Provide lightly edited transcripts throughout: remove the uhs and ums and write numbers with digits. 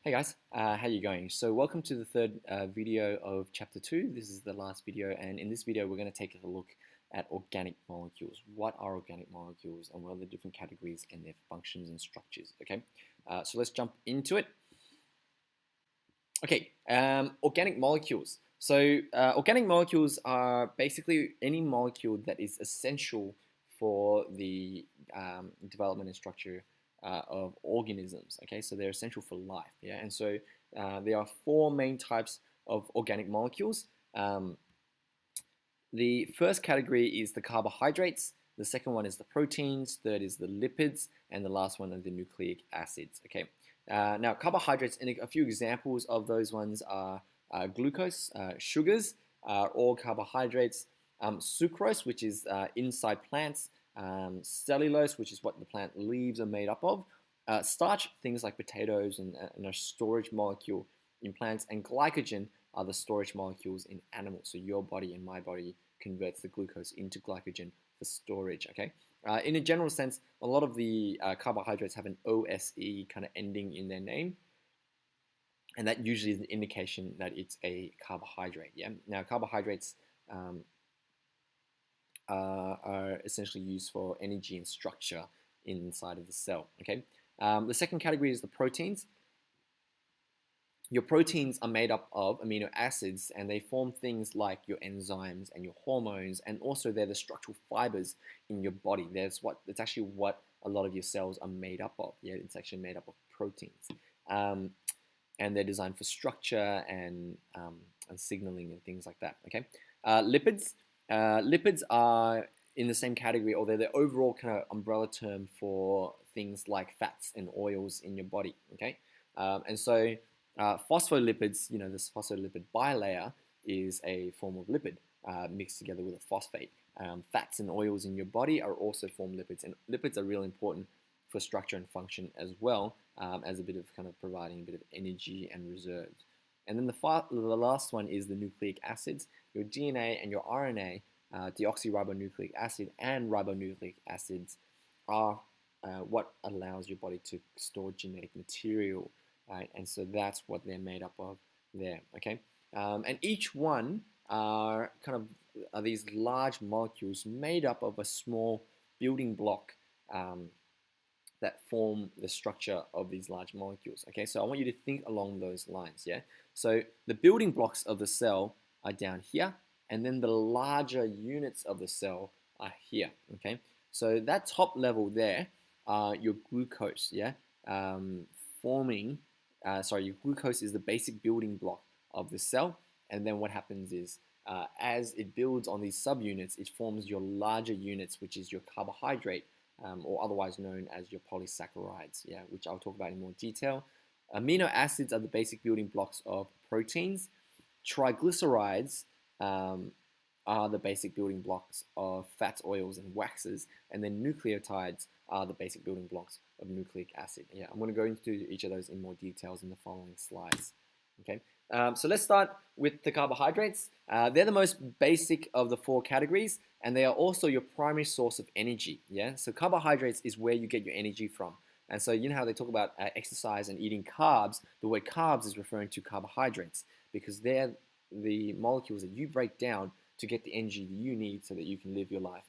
Hey guys, how you going? So welcome to the third video of chapter 2. This is the last video, and in this video we're going to take a look at organic molecules. What are organic molecules and what are the different categories and their functions and structures, okay? So let's jump into it. Okay, organic molecules. So organic molecules are basically any molecule that is essential for the development and structure of organisms. Okay, so they're essential for life. Yeah, and so there are four main types of organic molecules. The first category is the carbohydrates. The second one is the proteins. Third is the lipids, and the last one are the nucleic acids. Okay. Now, carbohydrates, and a few examples of those ones are glucose, sugars, all carbohydrates, sucrose, which is inside plants, cellulose, which is what the plant leaves are made up of, starch, things like potatoes and a storage molecule in plants, and glycogen are the storage molecules in animals. So your body and my body converts the glucose into glycogen for storage, okay? In a general sense, a lot of the carbohydrates have an OSE kind of ending in their name, and that usually is an indication that it's a carbohydrate, yeah? Now, carbohydrates are essentially used for energy and structure inside of the cell, okay? The second category is the proteins. Your proteins are made up of amino acids, and they form things like your enzymes and your hormones, and also they're the structural fibers in your body. That's actually what a lot of your cells are made up of. Yeah, it's actually made up of proteins, and they're designed for structure and signaling and things like that. Okay, lipids. Lipids are in the same category, or they're the overall kind of umbrella term for things like fats and oils in your body. Okay, and so phospholipids, this phospholipid bilayer is a form of lipid mixed together with a phosphate. Fats and oils in your body are also formed lipids, and lipids are really important for structure and function as well, as a bit of kind of providing a bit of energy and reserves. And then the last one is the nucleic acids. Your DNA and your RNA, deoxyribonucleic acid and ribonucleic acids are what allows your body to store genetic material. Right, and so that's what they're made up of there, okay? And each one are these large molecules made up of a small building block that form the structure of these large molecules, okay? So I want you to think along those lines, yeah? So the building blocks of the cell are down here, and then the larger units of the cell are here, okay? So that top level there are your glucose, yeah? Your glucose is the basic building block of the cell, and then what happens is as it builds on these subunits, it forms your larger units, which is your carbohydrate, or otherwise known as your polysaccharides, yeah, which I'll talk about in more detail. Amino acids are the basic building blocks of proteins. Triglycerides are the basic building blocks of fats, oils, and waxes, and then nucleotides are the basic building blocks of nucleic acid. Yeah, I'm going to go into each of those in more details in the following slides. Okay, so let's start with the carbohydrates. They're the most basic of the four categories, and they are also your primary source of energy. Yeah, so carbohydrates is where you get your energy from. And so you know how they talk about exercise and eating carbs. The word carbs is referring to carbohydrates because they're the molecules that you break down to get the energy that you need so that you can live your life,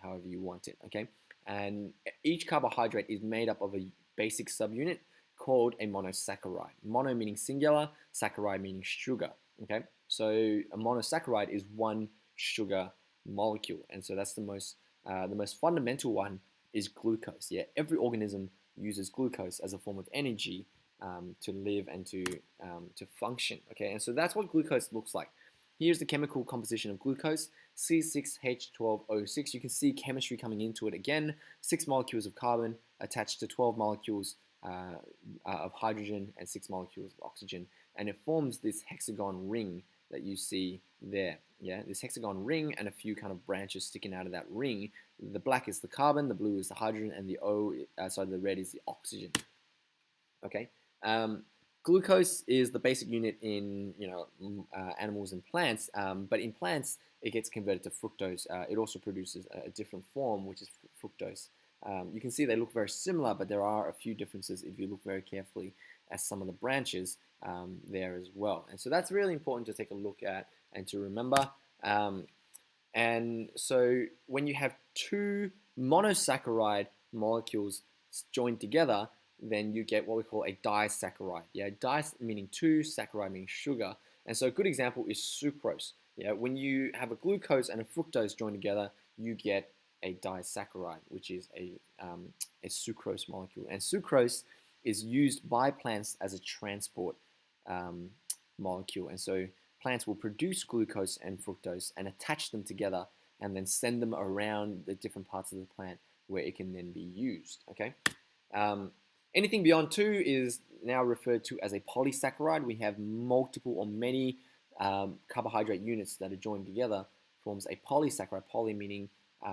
however you want it. Okay. And each carbohydrate is made up of a basic subunit called a monosaccharide. Mono meaning singular, saccharide meaning sugar. Okay, so a monosaccharide is one sugar molecule, and so that's the most fundamental one is glucose. Yeah, every organism uses glucose as a form of energy to live and to function. Okay, and so that's what glucose looks like. Here's the chemical composition of glucose, C6H12O6. You can see chemistry coming into it again. 6 molecules of carbon attached to 12 molecules of hydrogen and 6 molecules of oxygen. And it forms this hexagon ring that you see there. Yeah, this hexagon ring and a few kind of branches sticking out of that ring. The black is the carbon, the blue is the hydrogen, and the red is the oxygen. Okay. Glucose is the basic unit in animals and plants, but in plants it gets converted to fructose. It also produces a different form, which is fructose, You can see they look very similar, but there are a few differences if you look very carefully at some of the branches there as well. And so that's really important to take a look at and to remember. And so when you have two monosaccharide molecules joined together, then you get what we call a disaccharide. Yeah, meaning two, saccharide meaning sugar. And so a good example is sucrose. Yeah, when you have a glucose and a fructose joined together, you get a disaccharide, which is a sucrose molecule. And sucrose is used by plants as a transport molecule. And so plants will produce glucose and fructose and attach them together and then send them around the different parts of the plant where it can then be used. Okay. Anything beyond 2 is now referred to as a polysaccharide. We have multiple or many carbohydrate units that are joined together, forms a polysaccharide. Poly meaning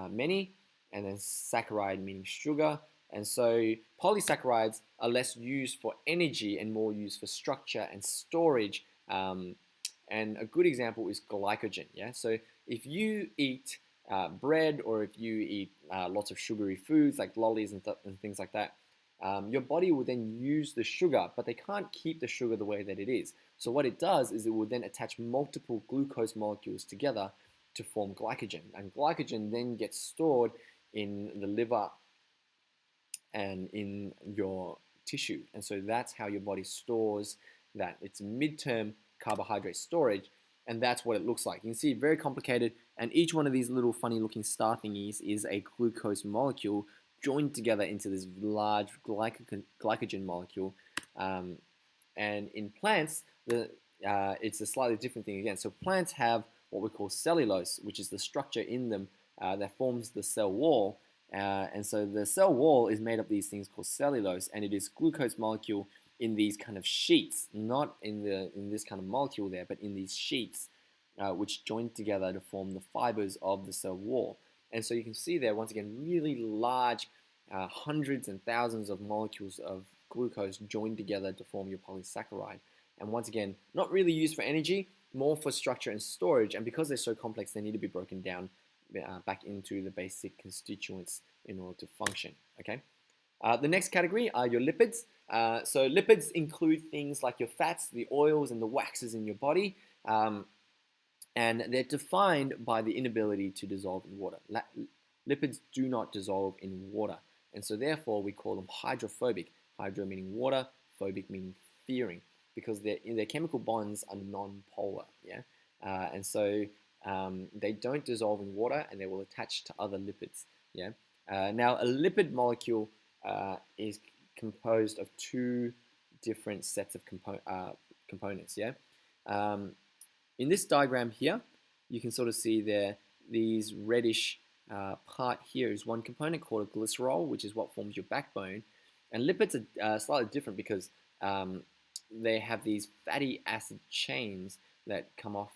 many, and then saccharide meaning sugar. And so polysaccharides are less used for energy and more used for structure and storage. And a good example is glycogen. Yeah, so if you eat bread, or if you eat lots of sugary foods like lollies and things like that, your body will then use the sugar, but they can't keep the sugar the way that it is. So what it does is it will then attach multiple glucose molecules together to form glycogen. And glycogen then gets stored in the liver and in your tissue. And so that's how your body stores that. It's midterm carbohydrate storage, and that's what it looks like. You can see very complicated, and each one of these little funny looking star thingies is a glucose molecule joined together into this large glycogen molecule. And in plants, it's a slightly different thing again. So plants have what we call cellulose, which is the structure in them that forms the cell wall. And so the cell wall is made up of these things called cellulose, and it is glucose molecule in these kind of sheets, not in this kind of molecule there, but in these sheets, which join together to form the fibers of the cell wall. And so you can see there, once again, really large, hundreds and thousands of molecules of glucose joined together to form your polysaccharide. And once again, not really used for energy, more for structure and storage. And because they're so complex, they need to be broken down back into the basic constituents in order to function. Okay. The next category are your lipids. So lipids include things like your fats, the oils, and the waxes in your body. And they're defined by the inability to dissolve in water. Lipids do not dissolve in water. And so therefore we call them hydrophobic. Hydro meaning water, phobic meaning fearing, because their chemical bonds are non-polar. Yeah? And so they don't dissolve in water, and they will attach to other lipids. Yeah? Now a lipid molecule is composed of two different sets of components. Yeah. In this diagram here, you can sort of see there these reddish part here is one component called a glycerol, which is what forms your backbone. And lipids are slightly different because they have these fatty acid chains that come off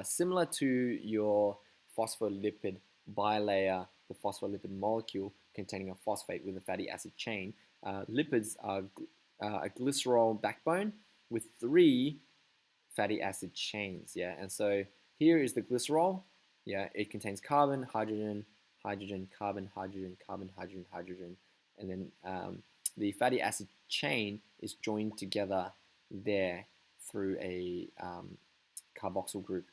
similar to your phospholipid bilayer, the phospholipid molecule containing a phosphate with a fatty acid chain. Lipids are a glycerol backbone with 3 fatty acid chains. Yeah, and so here is the glycerol. Yeah, it contains carbon, hydrogen, hydrogen, carbon, hydrogen, carbon, hydrogen, hydrogen, and then the fatty acid chain is joined together there through a carboxyl group,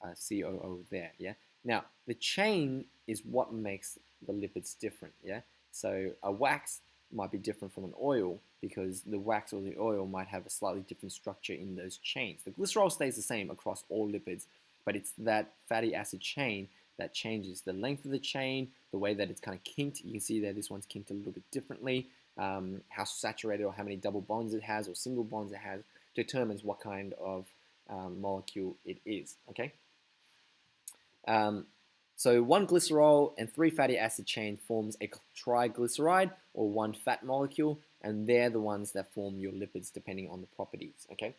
COO there. Yeah. Now the chain is what makes the lipids different. Yeah. So a wax might be different from an oil because the wax or the oil might have a slightly different structure in those chains. The glycerol stays the same across all lipids, but it's that fatty acid chain that changes the length of the chain, the way that it's kind of kinked. You can see that this one's kinked a little bit differently. How saturated or how many double bonds it has or single bonds it has determines what kind of molecule it is. Okay. So one glycerol and 3 fatty acid chain forms a triglyceride or one fat molecule, and they're the ones that form your lipids depending on the properties. Okay.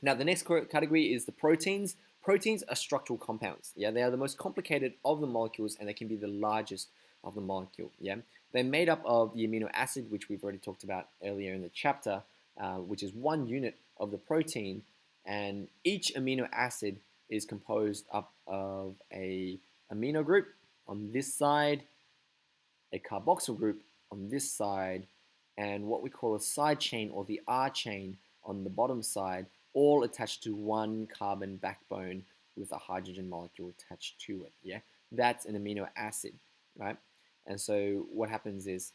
Now the next category is the proteins. Proteins are structural compounds. Yeah, they are the most complicated of the molecules, and they can be the largest of the molecule. Yeah, they're made up of the amino acid, which we've already talked about earlier in the chapter, which is one unit of the protein, and each amino acid is composed up of a amino group on this side a carboxyl group on this side, and what we call a side chain or the R chain on the bottom side, all attached to one carbon backbone with a hydrogen molecule attached to it. Yeah, that's an amino acid, right? And so what happens is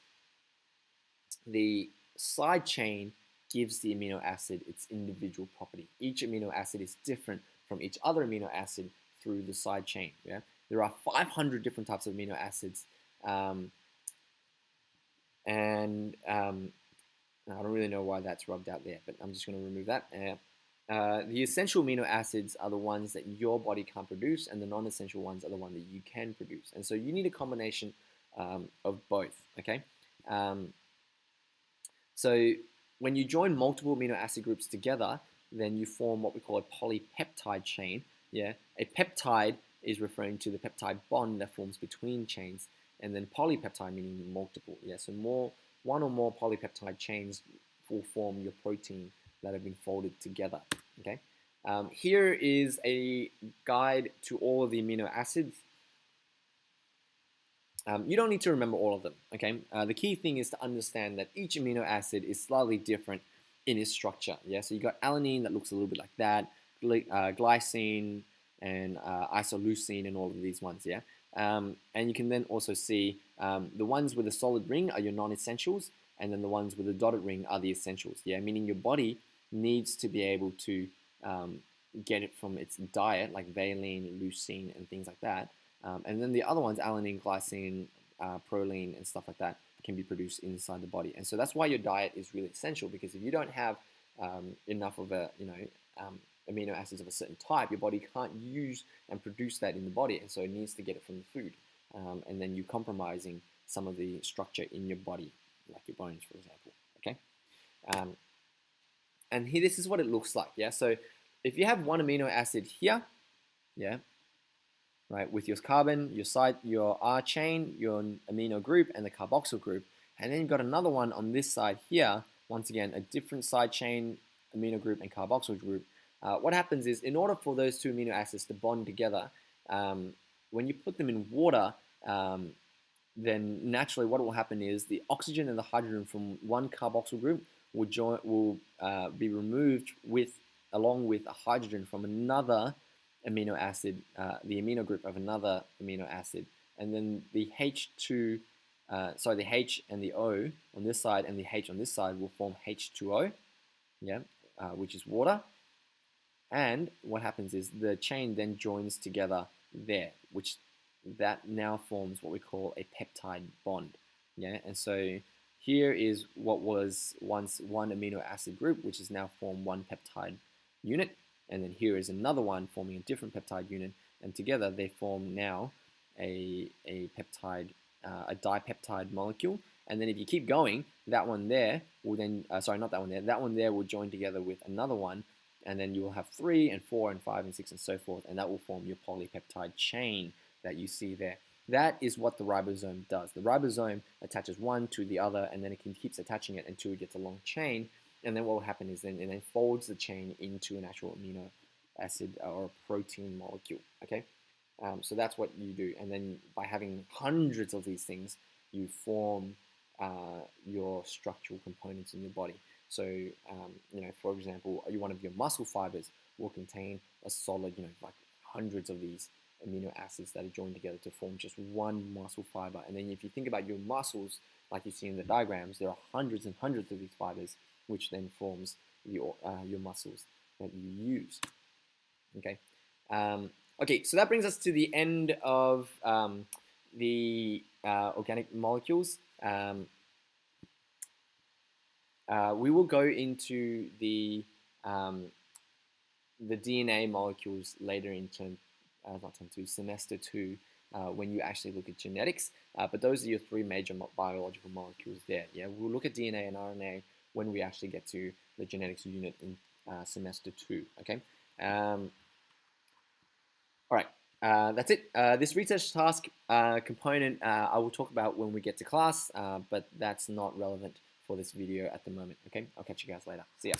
the side chain gives the amino acid its individual property. Each amino acid is different from each other amino acid through the side chain. Yeah, there are 500 different types of amino acids, and I don't really know why that's rubbed out there, but I'm just going to remove that. The essential amino acids are the ones that your body can't produce, and the non-essential ones are the ones that you can produce. And so you need a combination of both. Okay. So when you join multiple amino acid groups together, then you form what we call a polypeptide chain. Yeah, a peptide is referring to the peptide bond that forms between chains, and then polypeptide meaning multiple. Yeah, so one or more polypeptide chains will form your protein that have been folded together. Okay, here is a guide to all of the amino acids. You don't need to remember all of them, okay? The key thing is to understand that each amino acid is slightly different in its structure, yeah? So you got alanine that looks a little bit like that, glycine and isoleucine and all of these ones, yeah? And you can then also see the ones with a solid ring are your non-essentials, and then the ones with a dotted ring are the essentials, yeah? Meaning your body needs to be able to get it from its diet, like valine, leucine, and things like that. And then the other ones, alanine, glycine, proline, and stuff like that, can be produced inside the body. And so that's why your diet is really essential, because if you don't have enough of amino acids of a certain type, your body can't use and produce that in the body, and so it needs to get it from the food. And then you're compromising some of the structure in your body, like your bones, for example. Okay. And here, this is what it looks like. Yeah. So if you have one amino acid here, yeah, right, with your carbon, your R chain, your amino group, and the carboxyl group, and then you've got another one on this side here. Once again, a different side chain, amino group, and carboxyl group. What happens is, in order for those two amino acids to bond together, when you put them in water, then naturally what will happen is the oxygen and the hydrogen from one carboxyl group will be removed along with a hydrogen from another amino acid, the amino group of another amino acid, and then the the H and the O on this side and the H on this side will form H2O, yeah, which is water. And what happens is the chain then joins together there, which that now forms what we call a peptide bond, yeah. And so here is what was once one amino acid group, which is now formed one peptide unit. And then here is another one forming a different peptide unit, and together they form now a peptide, a dipeptide molecule. And then if you keep going, that one there will then, that one there will join together with another one, and then you will have 3 and 4 and 5 and 6 and so forth, and that will form your polypeptide chain that you see there. That is what the ribosome does. The ribosome attaches one to the other, and then it keeps attaching it until it gets a long chain. And then what will happen is then it then folds the chain into an actual amino acid or a protein molecule. Okay, so that's what you do. And then by having hundreds of these things, you form your structural components in your body. So for example, one of your muscle fibers will contain a solid, like hundreds of these amino acids that are joined together to form just one muscle fiber. And then if you think about your muscles, like you see in the diagrams, there are hundreds and hundreds of these fibers, which then forms your muscles that you use. Okay. Okay, so that brings us to the end of the organic molecules. We will go into the DNA molecules later in semester 2, when you actually look at genetics. But those are your 3 major biological molecules there. Yeah, we'll look at DNA and RNA when we actually get to the genetics unit in semester 2. Okay. All right. That's it. This research task component I will talk about when we get to class, but that's not relevant for this video at the moment. Okay. I'll catch you guys later. See ya.